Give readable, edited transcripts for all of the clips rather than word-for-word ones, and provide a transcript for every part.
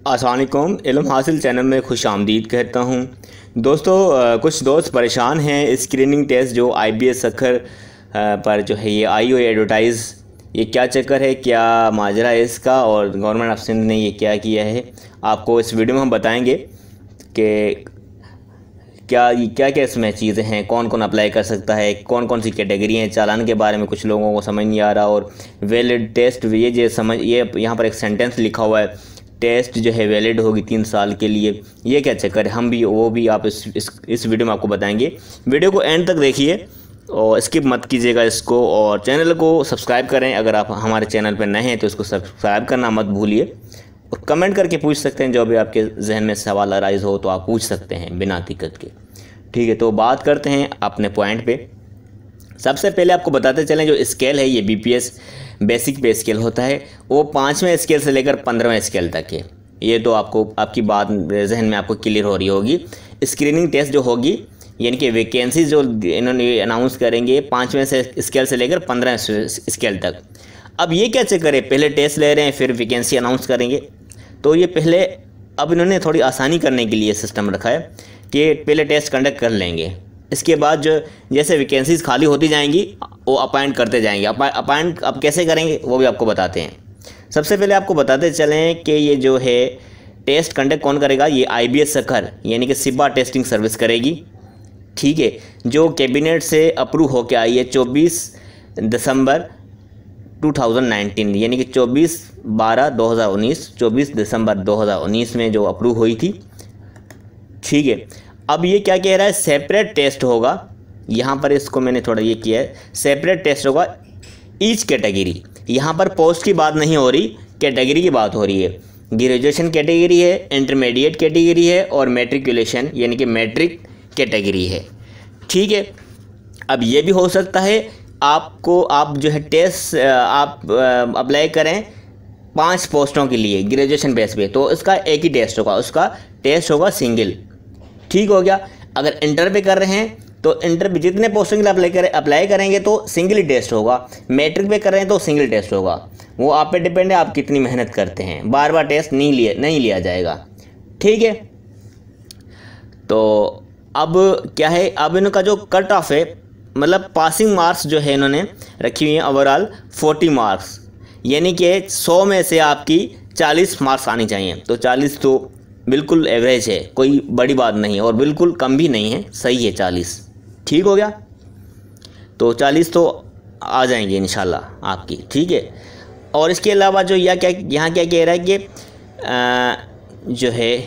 अस्सलाम वालेकुम। इल्म हासिल चैनल में खुश आमदीद कहता हूँ। दोस्तों, कुछ दोस्त परेशान हैं स्क्रीनिंग टेस्ट जो IBS सक्खर पर जो है ये आई हुई एडवर्टाइज़, ये क्या चक्कर है, क्या माजरा है इसका और गवर्नमेंट ऑफ सिंध ने ये क्या किया है। आपको इस वीडियो में हम बताएंगे कि क्या क्या इसमें चीज़ें हैं, कौन कौन अप्लाई कर सकता है, कौन कौन सी कैटेगरी हैं। चालान के बारे में कुछ लोगों को समझ नहीं आ रहा और वैलिड टेस्ट ये यहाँ पर एक सेंटेंस लिखा हुआ है, टेस्ट जो है वैलिड होगी 3 साल के लिए। ये क्या चक्कर है, हम भी वो भी आप इस वीडियो में आपको बताएंगे। वीडियो को एंड तक देखिए और स्किप मत कीजिएगा इसको, और चैनल को सब्सक्राइब करें। अगर आप हमारे चैनल पर नए हैं तो इसको सब्सक्राइब करना मत भूलिए, और कमेंट करके पूछ सकते हैं, जो भी आपके जहन में सवाल अराइज हो तो आप पूछ सकते हैं बिना दिक्कत के। ठीक है, तो बात करते हैं अपने पॉइंट पे। सबसे पहले आपको बताते चलें, जो स्केल है ये BPS बेसिक पे स्केल होता है, वो 5वें स्केल से लेकर 15वें स्केल तक है। ये तो आपकी बात जहन में आपको क्लियर हो रही होगी। स्क्रीनिंग टेस्ट जो होगी, यानी कि वैकेंसी जो इन्होंने अनाउंस करेंगे 5वें स्केल से लेकर 15वें स्केल तक। अब ये क्या चक्कर है, पहले टेस्ट ले रहे हैं फिर वैकेंसी अनाउंस करेंगे। तो ये पहले अब इन्होंने थोड़ी आसानी करने के लिए सिस्टम रखा है कि पहले टेस्ट कंडक्ट कर लेंगे, इसके बाद जो जैसे वैकेंसीज़ खाली होती जाएंगी वो अपॉइंट करते जाएंगे। अपॉइंट अब कैसे करेंगे वो भी आपको बताते हैं। सबसे पहले आपको बताते चलें कि ये जो है टेस्ट कंडक्ट कौन करेगा, ये IBS सक्खर यानी कि सिब्बा टेस्टिंग सर्विस करेगी। ठीक है, जो कैबिनेट से अप्रूव होकर आई है 24 दिसंबर 2019, यानी कि 24 दिसंबर 2019 में जो अप्रूव हुई थी। ठीक है, अब ये क्या कह रहा है, सेपरेट टेस्ट होगा। यहाँ पर इसको मैंने थोड़ा ये किया है, सेपरेट टेस्ट होगा ईच कैटेगरी। यहाँ पर पोस्ट की बात नहीं हो रही, कैटेगरी की बात हो रही है। ग्रेजुएशन कैटेगरी है, इंटरमीडिएट कैटेगरी है और मैट्रिकुलेशन यानी कि मैट्रिक कैटेगरी है। ठीक है, अब ये भी हो सकता है आप जो है टेस्ट आप अप्लाई करें 5 पोस्टों के लिए ग्रेजुएशन बेस पे, तो इसका एक ही टेस्ट होगा, उसका टेस्ट होगा सिंगल। ठीक हो गया। अगर इंटर पे कर रहे हैं तो इंटर पे जितने पोस्टों के लिए अप्लाई करेंगे तो सिंगल ही टेस्ट होगा। मैट्रिक पे कर रहे हैं तो सिंगल टेस्ट होगा। वो आप पे डिपेंड है आप कितनी मेहनत करते हैं, बार बार टेस्ट नहीं लिया जाएगा। ठीक है, तो अब क्या है, अब इनका जो कट ऑफ है, मतलब पासिंग मार्क्स जो है इन्होंने रखी हुई है ओवरऑल 40 मार्क्स, यानी कि 100 में से आपकी 40 मार्क्स आनी चाहिए। तो 40 तो बिल्कुल एवरेज है, कोई बड़ी बात नहीं और बिल्कुल कम भी नहीं है, सही है 40। ठीक हो गया, तो 40 तो आ जाएंगे इंशाल्लाह आपकी। ठीक है, और इसके अलावा जो यहाँ क्या कह रहा है कि जो है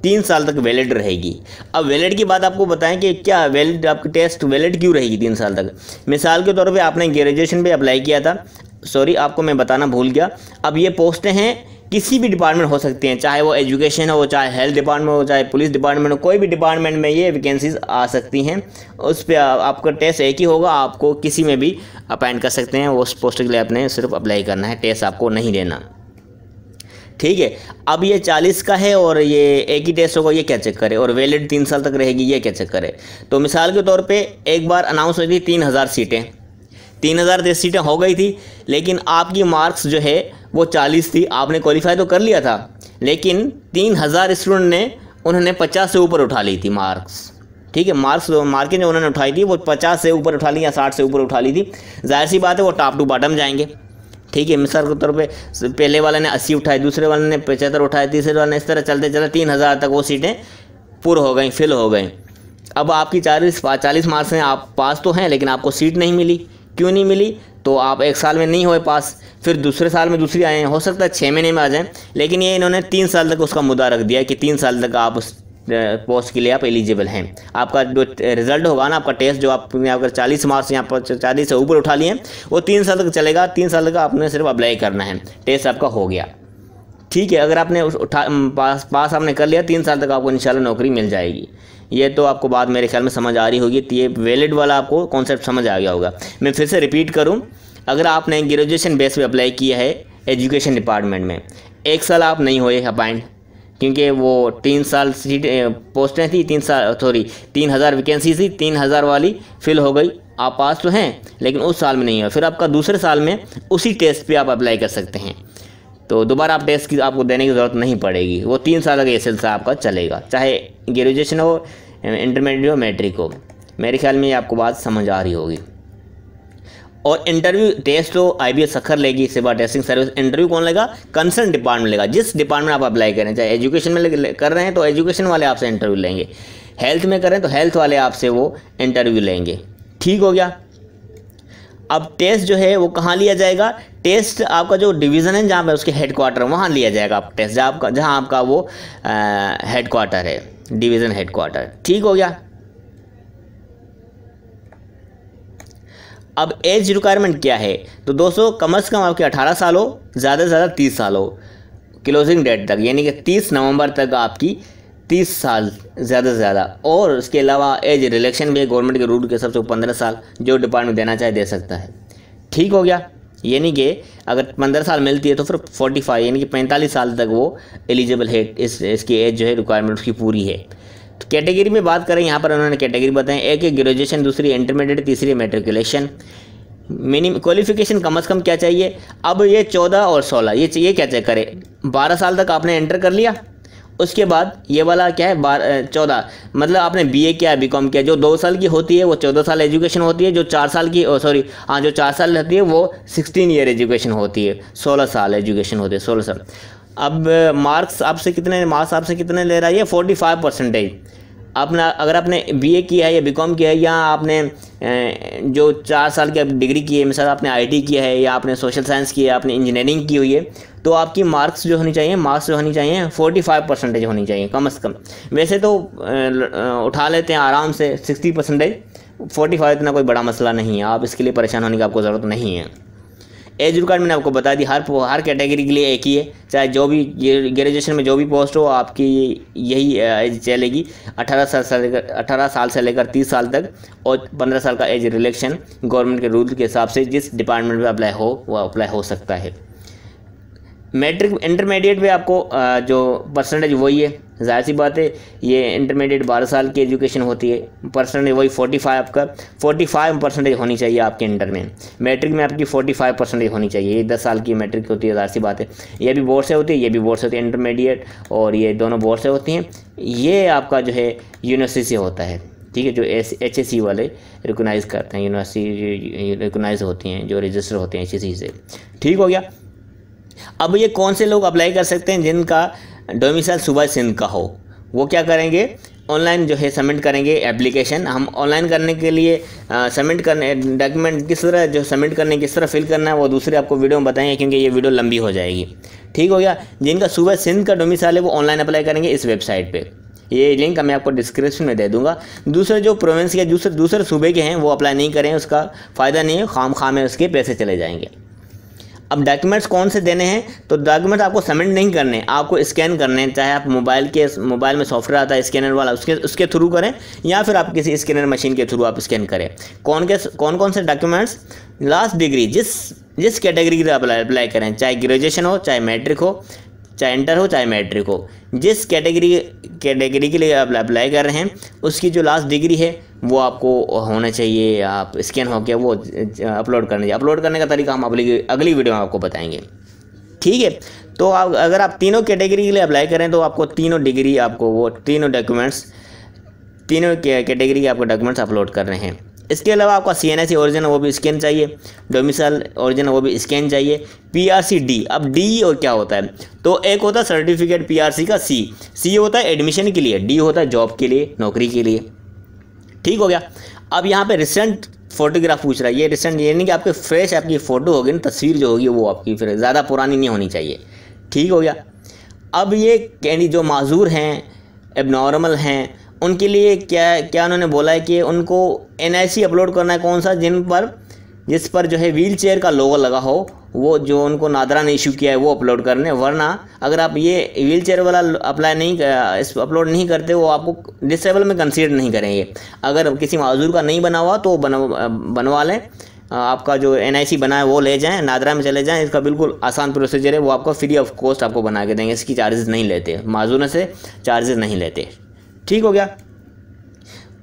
3 साल तक वैलिड रहेगी। अब वैलिड की बात आपको बताएं कि क्या वैलिड, आपकी टेस्ट वैलिड क्यों रहेगी 3 साल तक। मिसाल के तौर पे आपने ग्रेजुएशन पे अप्लाई किया था, सॉरी आपको मैं बताना भूल गया। अब ये पोस्टें हैं किसी भी डिपार्टमेंट हो सकती हैं, चाहे वो एजुकेशन हो, चाहे हेल्थ डिपार्टमेंट हो, चाहे पुलिस डिपार्टमेंट हो, कोई भी डिपार्टमेंट में ये वैकेंसीज आ सकती हैं। उस पर आपका टेस्ट एक ही होगा, आपको किसी में भी अपॉइंट कर सकते हैं। उस पोस्ट के लिए आपने सिर्फ अप्लाई करना है, टेस्ट आपको नहीं देना। ठीक है, अब ये 40 का है और ये एक ही टेस्ट होगा, ये क्या चक्कर है, और वैलिड 3 साल तक रहेगी, ये क्या चक्कर है। तो मिसाल के तौर पे एक बार अनाउंस हुई थी 3000 सीटें, 3000 सीटें हो गई थी, लेकिन आपकी मार्क्स जो है वो 40 थी। आपने क्वालिफाई तो कर लिया था, लेकिन 3000 स्टूडेंट ने उन्होंने 50 से ऊपर उठा ली थी मार्क्स। ठीक है, मार्केट जो उन्होंने उठाई थी वो 50 से ऊपर उठा ली या 60 से ऊपर उठा ली थी। जाहिर सी बात है वो टॉप टू बॉटम जाएंगे। ठीक है, मिसाल के तौर पे पहले वाले ने 80 उठाई, दूसरे वाले ने 75 उठाए, तीसरे वाले ने, इस तरह चलते चलते 3000 तक वो सीटें पूर्ण हो गई, फिल हो गई। अब आपकी 40 मार्क्स में आप पास तो हैं, लेकिन आपको सीट नहीं मिली। क्यों नहीं मिली, तो आप 1 साल में नहीं हुए पास, फिर दूसरे साल में दूसरी आए हैं, हो सकता है 6 महीने में आ जाएं, लेकिन ये इन्होंने 3 साल तक उसका मुद्दा रख दिया कि 3 साल तक आप उस पोस्ट के लिए आप एलिजिबल हैं। आपका जो रिजल्ट होगा ना, आपका टेस्ट जो आपने अगर 40 मार्क्स यहाँ पर 40 से ऊपर उठा लिए हैं, वो 3 साल तक चलेगा। 3 साल तक आपने सिर्फ अप्लाई करना है, टेस्ट आपका हो गया। ठीक है, अगर आपने पास आपने कर लिया, 3 साल तक आपको इंशाल्लाह नौकरी मिल जाएगी। ये तो आपको बात मेरे ख्याल में समझ आ रही होगी, तो ये वैलिड वाला आपको कॉन्सेप्ट समझ आ गया होगा। मैं फिर से रिपीट करूँ, अगर आपने ग्रेजुएशन बेस पे अप्लाई किया है एजुकेशन डिपार्टमेंट में, 1 साल आप नहीं हुए अपॉइंट, क्योंकि वो 3 साल सीट पोस्टें थी, 3000 वैकेंसी थी, 3000 वाली फिल हो गई, आप पास तो हैं लेकिन उस साल में नहीं हुआ, फिर आपका दूसरे साल में उसी टेस्ट पे आप अप्लाई कर सकते हैं। तो दोबारा आप टेस्ट की आपको देने की ज़रूरत नहीं पड़ेगी। वो 3 साल का ये सिलसिला आपका चलेगा, चाहे ग्रेजुएशन हो, इंटरमीडिएट हो, मैट्रिक हो। मेरे ख्याल में ये आपको बात समझ आ रही होगी। और इंटरव्यू टेस्ट हो IBS सखर लेगी, सेवा टेस्टिंग सर्विस। इंटरव्यू कौन लेगा? कंसर्न डिपार्टमेंट लेगा। जिस डिपार्टमेंट आप अप्लाई करें, चाहे एजुकेशन में कर रहे हैं तो एजुकेशन वाले आपसे इंटरव्यू लेंगे, हेल्थ में करें तो हेल्थ वाले आपसे वो इंटरव्यू लेंगे। ठीक हो गया। अब टेस्ट जो है वो कहाँ लिया जाएगा? टेस्ट आपका जो डिवीज़न है जहाँ पर उसके हेडक्वार्टर वहाँ लिया जाएगा आप टेस्ट, जहाँ आपका वो हेडक्वार्टर है, डिवीज़न हेडक्वार्टर। ठीक हो गया। अब एज रिक्वायरमेंट क्या है? तो दोस्तों कम से कम आपके 18 साल हो, ज़्यादा से ज़्यादा 30 साल हो क्लोजिंग डेट तक, यानी कि 30 नवंबर तक आपकी 30 साल ज़्यादा से ज़्यादा। और उसके अलावा एज रिलेक्शन भी गवर्नमेंट के रूल के हिसाब से 15 साल जो डिपार्टमेंट देना चाहे दे सकता है। ठीक हो गया। यानी कि अगर 15 साल मिलती है तो फिर 45 यानी कि 45 साल तक वो एलिजिबल है, इसकी एज जो है रिक्वायरमेंट उसकी पूरी है। तो कैटेगरी में बात करें, यहाँ पर उन्होंने कैटेगरी बताएं, एक है ग्रेजुएशन, दूसरी इंटरमीडिएट, तीसरी मैट्रिकुलेशन। मिनिमम क्वालिफिकेशन कम से कम क्या चाहिए? अब ये 14 और 16 ये क्या चेक करें? 12 साल तक आपने एंटर कर लिया, उसके बाद ये वाला क्या है 14, मतलब आपने BA किया, BCom किया। जो 2 साल की होती है वो 14 साल एजुकेशन होती है, जो 4 साल की जो 4 साल रहती है वो 16 ईयर एजुकेशन होती है, 16 साल एजुकेशन होती है, 16 साल। अब मार्क्स आपसे कितने ले रहा है? ये 45%। आपने अगर आपने BA किया है या BCom किया है, या आपने जो 4 साल की डिग्री की है, मिसाल आपने IT किया है, या आपने सोशल साइंस की है, आपने इंजीनियरिंग की हुई है, तो आपकी मार्क्स जो होनी चाहिए 45% होनी चाहिए कम से कम। वैसे तो उठा लेते हैं आराम से 60%, 45 इतना कोई बड़ा मसला नहीं है, आप इसके लिए परेशान होने की आपको ज़रूरत नहीं है। एज रिक्वायरमेंट मैंने आपको बता दी, हर कैटेगरी के लिए एक ही है, चाहे जो भी ग्रेजुएशन में जो भी पोस्ट हो आपकी यही एज चलेगी, 18 साल से लेकर 30 साल तक, और 15 साल का एज रिलेक्शन गवर्नमेंट के रूल के हिसाब से जिस डिपार्टमेंट में अप्लाई हो वो अप्लाई हो सकता है। मैट्रिक इंटरमीडिएट में आपको जो परसेंटेज वही है, जाहिर सी बात है, ये इंटरमीडिएट 12 साल की एजुकेशन होती है, परसेंटेज वही 45% होनी चाहिए आपके इंटर में। मैट्रिक में आपकी 45% होनी चाहिए, ये 10 साल की मैट्रिक होती है, जाहिर सी बात है। ये भी बोर्ड से होती है, ये भी बोर्ड से होती है, इंटरमीडिएट और ये दोनों बोर्ड से होती हैं। ये आपका जो है यूनिवर्सिटी से होता है, ठीक है, जो HSC वाले रिकोगनाइज़ करते हैं, यूनिवर्सिटी रिकोगनाइज होती हैं, जो रजिस्टर होते हैं HSC से। ठीक हो गया। अब ये कौन से लोग अप्लाई कर सकते हैं? जिनका डोमिसाइल सूबा सिंध का हो, वो क्या करेंगे? ऑनलाइन जो है सबमिट करेंगे एप्लीकेशन। हम ऑनलाइन करने के लिए सबमिट करने डॉक्यूमेंट किस तरह जो सबमिट करने किस तरह फिल करना है वो दूसरे आपको वीडियो में बताएंगे, क्योंकि ये वीडियो लंबी हो जाएगी। ठीक हो गया। जिनका सूबा सिंध का डोमिसाइल है वो ऑनलाइन अप्लाई करेंगे इस वेबसाइट पे, ये लिंक मैं आपको डिस्क्रिप्शन में दे दूंगा। दूसरे जो प्रोविंस के दूसरे सूबे के हैं वो अप्लाई नहीं करें, उसका फ़ायदा नहीं है, खाम में उसके पैसे चले जाएंगे। अब डॉक्यूमेंट्स कौन से देने हैं? तो डॉक्यूमेंट आपको सबमिट नहीं करने, आपको स्कैन करने हैं, चाहे आप मोबाइल में सॉफ्टवेयर आता है स्कैनर वाला, उसके थ्रू करें, या फिर आप किसी स्कैनर मशीन के थ्रू आप स्कैन करें। कौन से डॉक्यूमेंट्स? लास्ट डिग्री, जिस कैटेगरी के लिए अप्लाई करें, चाहे ग्रेजुएशन हो, चाहे मैट्रिक हो, चाहे इंटर हो, चाहे मैट्रिक हो, जिस कैटेगरी के लिए आप अप्लाई कर रहे हैं उसकी जो लास्ट डिग्री है वो आपको होना चाहिए, आप स्कैन होकर वो अपलोड करना चाहिए। अपलोड करने का तरीका हम अगली वीडियो में आपको बताएंगे। ठीक है। तो अगर आप तीनों कैटेगरी के लिए अप्लाई करें तो आपको तीनों डिग्री, आपको वो तीनों डॉक्यूमेंट्स, तीनों कैटेगरी के आपको डॉक्यूमेंट्स अपलोड कर रहे हैं। इसके अलावा आपका CNSE ओरिजिन वो भी स्कैन चाहिए, डोमिसाइल ओरिजिन वो भी स्कैन चाहिए, PRC D। अब D और क्या होता है? तो एक होता है सर्टिफिकेट PRC का, C होता है एडमिशन के लिए, D होता है जॉब के लिए, नौकरी के लिए। ठीक हो गया। अब यहाँ पे रिसेंट फोटोग्राफ पूछ रहा है, ये रिसेंट यानी कि आपके फ्रेश आपकी फ़ोटो होगी ना, तस्वीर जो होगी वो आपकी फिर ज़्यादा पुरानी नहीं होनी चाहिए। ठीक हो गया। अब ये कैंडी जो माजूर हैं, एबनॉर्मल हैं, उनके लिए क्या उन्होंने बोला है कि उनको NIC अपलोड करना है, कौन सा? जिस पर जो है व्हील चेयर का लोगो लगा हो, वो जो उनको नादरा ने इशू किया है वो अपलोड करने। वरना अगर आप ये व्हील चेयर वाला अपलोड नहीं करते, वो आपको डिसेबल में कंसीडर नहीं करेंगे। अगर किसी माजूर का नहीं बना हुआ तो बनवा लें, आपका जो NIC बना है वो ले जाएं, नादरा में चले जाएं। इसका बिल्कुल आसान प्रोसीजर है, वो आपको फ्री ऑफ कॉस्ट आपको बना के देंगे, इसकी चार्जेस नहीं लेते, माजूर से चार्जेस नहीं लेते। ठीक हो गया।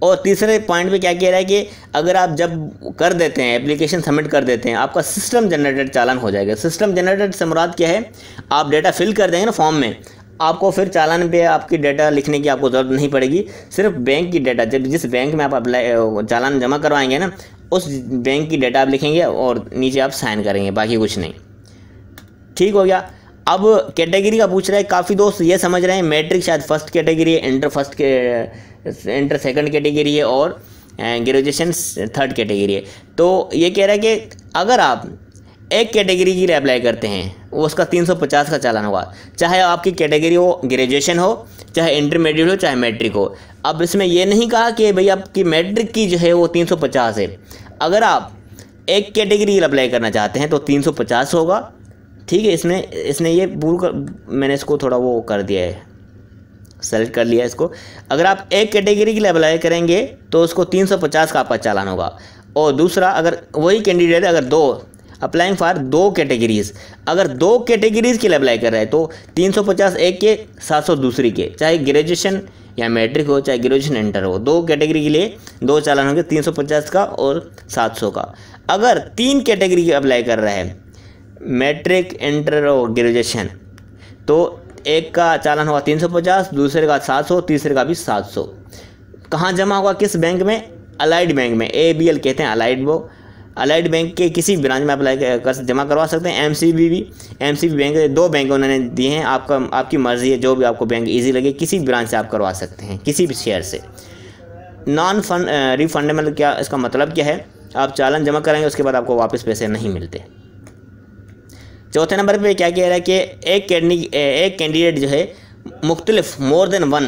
और तीसरे पॉइंट पे क्या कह रहा है कि अगर आप जब कर देते हैं एप्लीकेशन सबमिट कर देते हैं, आपका सिस्टम जनरेटेड चालान हो जाएगा। सिस्टम जनरेटेड से मुराद क्या है, आप डेटा फिल कर देंगे ना फॉर्म में, आपको फिर चालान पे आपकी डेटा लिखने की आपको ज़रूरत नहीं पड़ेगी। सिर्फ बैंक की डेटा, जब जिस बैंक में आप अप्लाई चालान जमा करवाएंगे ना, उस बैंक की डेटा आप लिखेंगे और नीचे आप साइन करेंगे, बाकी कुछ नहीं। ठीक हो गया। अब कैटेगरी का पूछ रहा है, काफ़ी दोस्त ये समझ रहे हैं मैट्रिक शायद फर्स्ट कैटेगरी है, इंटर सेकंड कैटेगरी है और ग्रेजुएशन थर्ड कैटेगरी है। तो ये कह रहा है कि अगर आप एक कैटेगरी के लिए अप्लाई करते हैं, वो उसका 350 का चालान होगा, चाहे आपकी कैटेगरी हो ग्रेजुएशन हो, चाहे इंटरमीडिएट हो, चाहे मैट्रिक हो। अब इसमें यह नहीं कहा कि भाई आपकी मैट्रिक की जो है वो 350 है। अगर आप एक कैटेगरी के लिए अप्लाई करना चाहते हैं तो 350 होगा। ठीक है, इसने ये मैंने इसको थोड़ा वो कर दिया है, सेलेक्ट कर लिया इसको। अगर आप एक कैटेगरी के लिए अप्लाई करेंगे तो उसको 350 का आपका चालान होगा। और दूसरा, अगर वही कैंडिडेट अगर अप्लाइंग फॉर 2 कैटेगरीज, अगर 2 कैटेगरीज के लिए अप्लाई कर रहा है तो 350 एक के, 700 दूसरी के, चाहे ग्रेजुएशन या मैट्रिक हो, चाहे ग्रेजुएशन इंटर हो, 2 कैटेगरी के लिए 2 चालान होंगे, 350 का और 700 का। अगर 3 कैटेगरी के अप्लाई कर रहा है, मैट्रिक, इंटर और ग्रेजुएशन, तो एक का चालान होगा 350, दूसरे का 700, तीसरे का भी 700। कहाँ जमा होगा, किस बैंक में? अलाइड बैंक में, ABL कहते हैं अलाइड बैंक के किसी ब्रांच में अप्लाई कर जमा करवा सकते हैं। MCB बैंक, 2 बैंक उन्होंने दिए हैं, आपकी मर्ज़ी है, जो भी आपको बैंक इजी लगे किसी ब्रांच से आप करवा सकते हैं, किसी भी शेयर से। नॉन रिफंडेबल, क्या इसका मतलब क्या है? आप चालान जमा कराएंगे उसके बाद आपको वापस पैसे नहीं मिलते। चौथे नंबर पे क्या कह रहा है कि एक कैंडिडेट जो है मुख्तलिफ मोर देन 1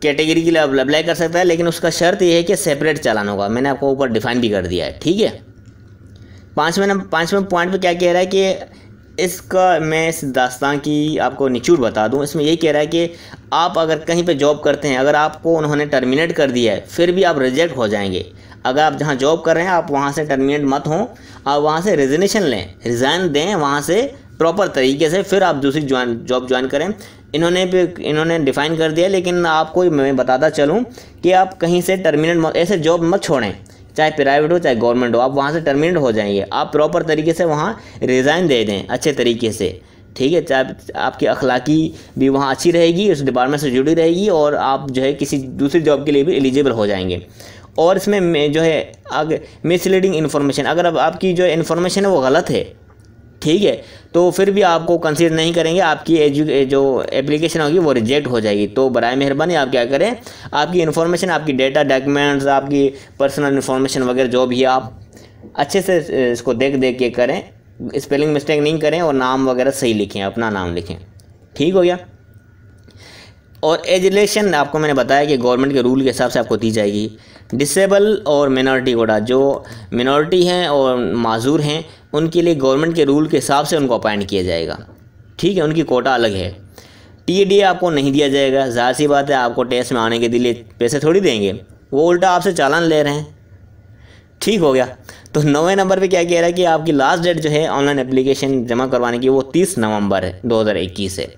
कैटेगरी के लिए अप्लाई कर सकता है, लेकिन उसका शर्त ये है कि सेपरेट चालान होगा। मैंने आपको ऊपर डिफाइन भी कर दिया है। ठीक है। पाँचवें पॉइंट पे क्या कह रहा है कि इसका मैं इस दास्तान की आपको निचोड़ बता दूं। इसमें यही कह रहा है कि आप अगर कहीं पे जॉब करते हैं, अगर आपको उन्होंने टर्मिनेट कर दिया है, फिर भी आप रिजेक्ट हो जाएंगे। अगर आप जहां जॉब कर रहे हैं आप वहां से टर्मिनेट मत हों, आप वहां से रिजिग्नेशन लें, रिज़ाइन दें वहां से प्रॉपर तरीके से, फिर आप दूसरी जॉब ज्वाइन करें। इन्होंने डिफ़ाइन कर दिया, लेकिन आपको मैं बताता चलूँ कि आप कहीं से टर्मिनेट ऐसे जॉब मत छोड़ें, चाहे प्राइवेट हो चाहे गवर्नमेंट हो, आप वहाँ से टर्मिनेट हो जाएंगे। आप प्रॉपर तरीके से वहाँ रिज़ाइन दे दें अच्छे तरीके से। ठीक है, चाहे आपकी अखलाकी भी वहाँ अच्छी रहेगी, उस डिपार्टमेंट से जुड़ी रहेगी, और आप जो है किसी दूसरी जॉब के लिए भी एलिजिबल हो जाएंगे। और इसमें जो है आगे मिसलीडिंग इन्फॉर्मेशन, अगर अब आपकी जो इन्फॉर्मेशन है वो गलत है, ठीक है, तो फिर भी आपको कंसीडर नहीं करेंगे, आपकी जो एप्लीकेशन होगी वो रिजेक्ट हो जाएगी। तो बराए मेहरबानी आप क्या करें, आपकी इन्फॉर्मेशन, आपकी डेटा, डॉक्यूमेंट्स, आपकी पर्सनल इन्फॉर्मेशन वगैरह जो भी आप अच्छे से इसको देख के करें, स्पेलिंग मिस्टेक नहीं करें, और नाम वगैरह सही लिखें, अपना नाम लिखें। ठीक हो गया। और एजुकेशन आपको मैंने बताया कि गवर्नमेंट के रूल के हिसाब से आपको दी जाएगी। डिसेबल और मिनॉरिटी कोटा, जो मिनॉरिटी हैं और माजूर हैं उनके लिए गवर्नमेंट के रूल के हिसाब से उनको अपॉइंट किया जाएगा। ठीक है, उनकी कोटा अलग है। TDA आपको नहीं दिया जाएगा, ज़ाहिर सी बात है, आपको टेस्ट में आने के लिए पैसे थोड़ी देंगे, वो उल्टा आपसे चालान ले रहे हैं। ठीक हो गया। तो 9वें नंबर पे क्या कह रहा है कि आपकी लास्ट डेट जो है ऑनलाइन एप्लीकेशन जमा करवाने की वो 30 नवंबर है 2021 है।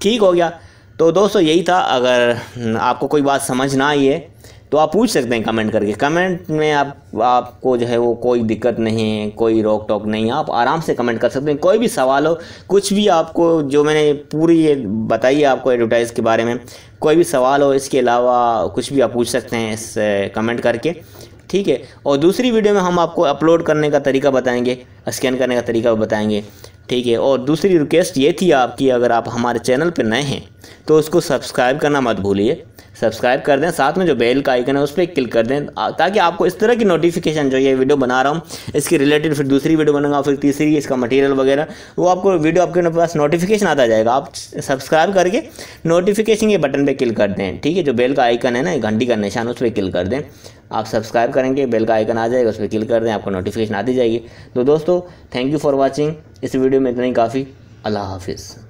ठीक हो गया। तो दोस्तों यही था। अगर आपको कोई बात समझ ना आई है तो आप पूछ सकते हैं कमेंट करके। कमेंट में आपको जो है वो कोई दिक्कत नहीं है, कोई रोक टोक नहीं है, आप आराम से कमेंट कर सकते हैं। कोई भी सवाल हो, कुछ भी आपको जो मैंने पूरी ये बताई है आपको एडवर्टाइज़ के बारे में, कोई भी सवाल हो, इसके अलावा कुछ भी आप पूछ सकते हैं इस कमेंट करके। ठीक है। और दूसरी वीडियो में हम आपको अपलोड करने का तरीका बताएंगे, स्कैन करने का तरीका बताएंगे। ठीक है। और दूसरी रिक्वेस्ट ये थी आपकी, अगर आप हमारे चैनल पर नए हैं तो उसको सब्सक्राइब करना मत भूलिए, सब्सक्राइब कर दें, साथ में जो बेल का आइकन है उस पर क्लिक कर दें, ताकि आपको इस तरह की नोटिफिकेशन, जो ये वीडियो बना रहा हूँ इसके रिलेटेड फिर दूसरी वीडियो बनाऊंगा, फिर तीसरी इसका मटेरियल वगैरह, वो आपको वीडियो आपके पास नोटिफिकेशन आता जाएगा। आप सब्सक्राइब करके नोटिफिकेशन के बटन पर क्लिक कर दें। ठीक है, जो बेल का आइकन है ना, घंटी का निशान, उस पर क्लिक कर दें। आप सब्सक्राइब करेंगे, बेल का आइकन आ जाएगा, उस पर क्लिक कर दें, आपको नोटिफिकेशन आती जाएगी। तो दोस्तों थैंक यू फॉर वॉचिंग। इस वीडियो में इतना ही काफ़ी। अल्लाह हाफिज़।